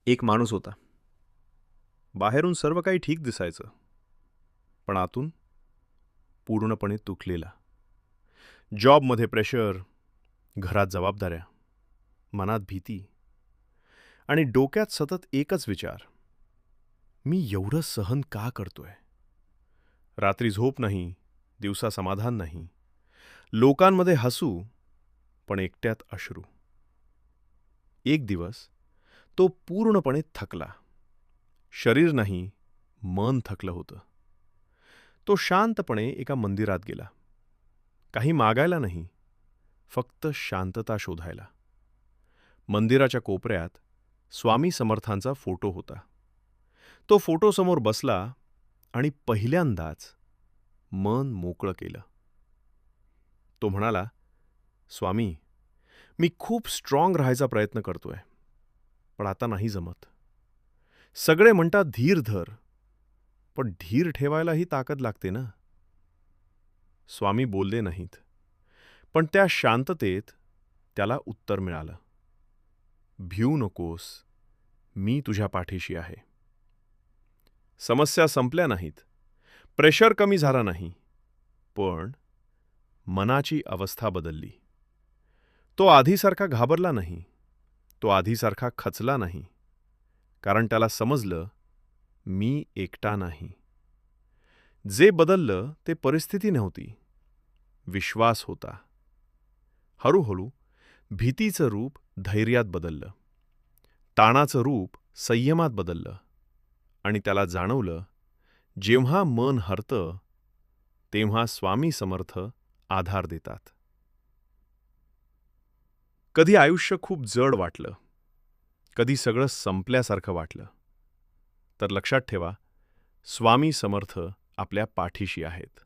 एक माणूस होता. बाहेरून सर्व काही ठीक दिसायचं, पण आतून पूर्णपणे तुटलेला. जॉबमध्ये प्रेशर, घरात जबाबदाऱ्या, मनात भीती आणि डोक्यात सतत एकच विचार, मी एवढं सहन का करतोय? रात्री झोप नाही, दिवसा समाधान नाही, लोकांमध्ये हसू, पण एकट्यात अश्रू. एक दिवस तो पूर्णपणे थकला. शरीर नाही, मन थकलं होतं. तो शांतपणे एका मंदिरात गेला. काही मागायला नाही, फक्त शांतता शोधायला. मंदिराच्या कोपऱ्यात स्वामी समर्थांचा फोटो होता. तो फोटोसमोर बसला आणि पहिल्यांदाच मन मोकळं केलं. तो म्हणाला, स्वामी, मी खूप स्ट्रॉंग राहायचा प्रयत्न करतोय, पण आता नाही जमत. सगळे म्हणतात धीर धर, पण धीर ठेवायलाही ताकद लागते ना. स्वामी बोलले नाहीत, पण त्या शांततेत त्याला उत्तर मिळालं. भिऊ नकोस, मी तुझ्या पाठीशी आहे. समस्या संपल्या नाहीत, प्रेशर कमी झाला नाही, पण मनाची अवस्था बदलली. तो आधीसारखा घाबरला नाही, तो आधीसारखा खचला नाही, कारण त्याला समजलं, मी एकटा नाही. जे बदललं ते परिस्थिती नव्हती, विश्वास होता. हळूहळू भीतीचं रूप धैर्यात बदललं, ताणाचं रूप संयमात बदललं आणि त्याला जाणवलं, जेव्हा मन हरतं तेव्हा स्वामी समर्थ आधार देतात. कधी आयुष्य खूप जड वाटलं, कधी सगळं संपल्यासारखं वाटलं, तर लक्षात ठेवा, स्वामी समर्थ आपल्या पाठीशी आहेत.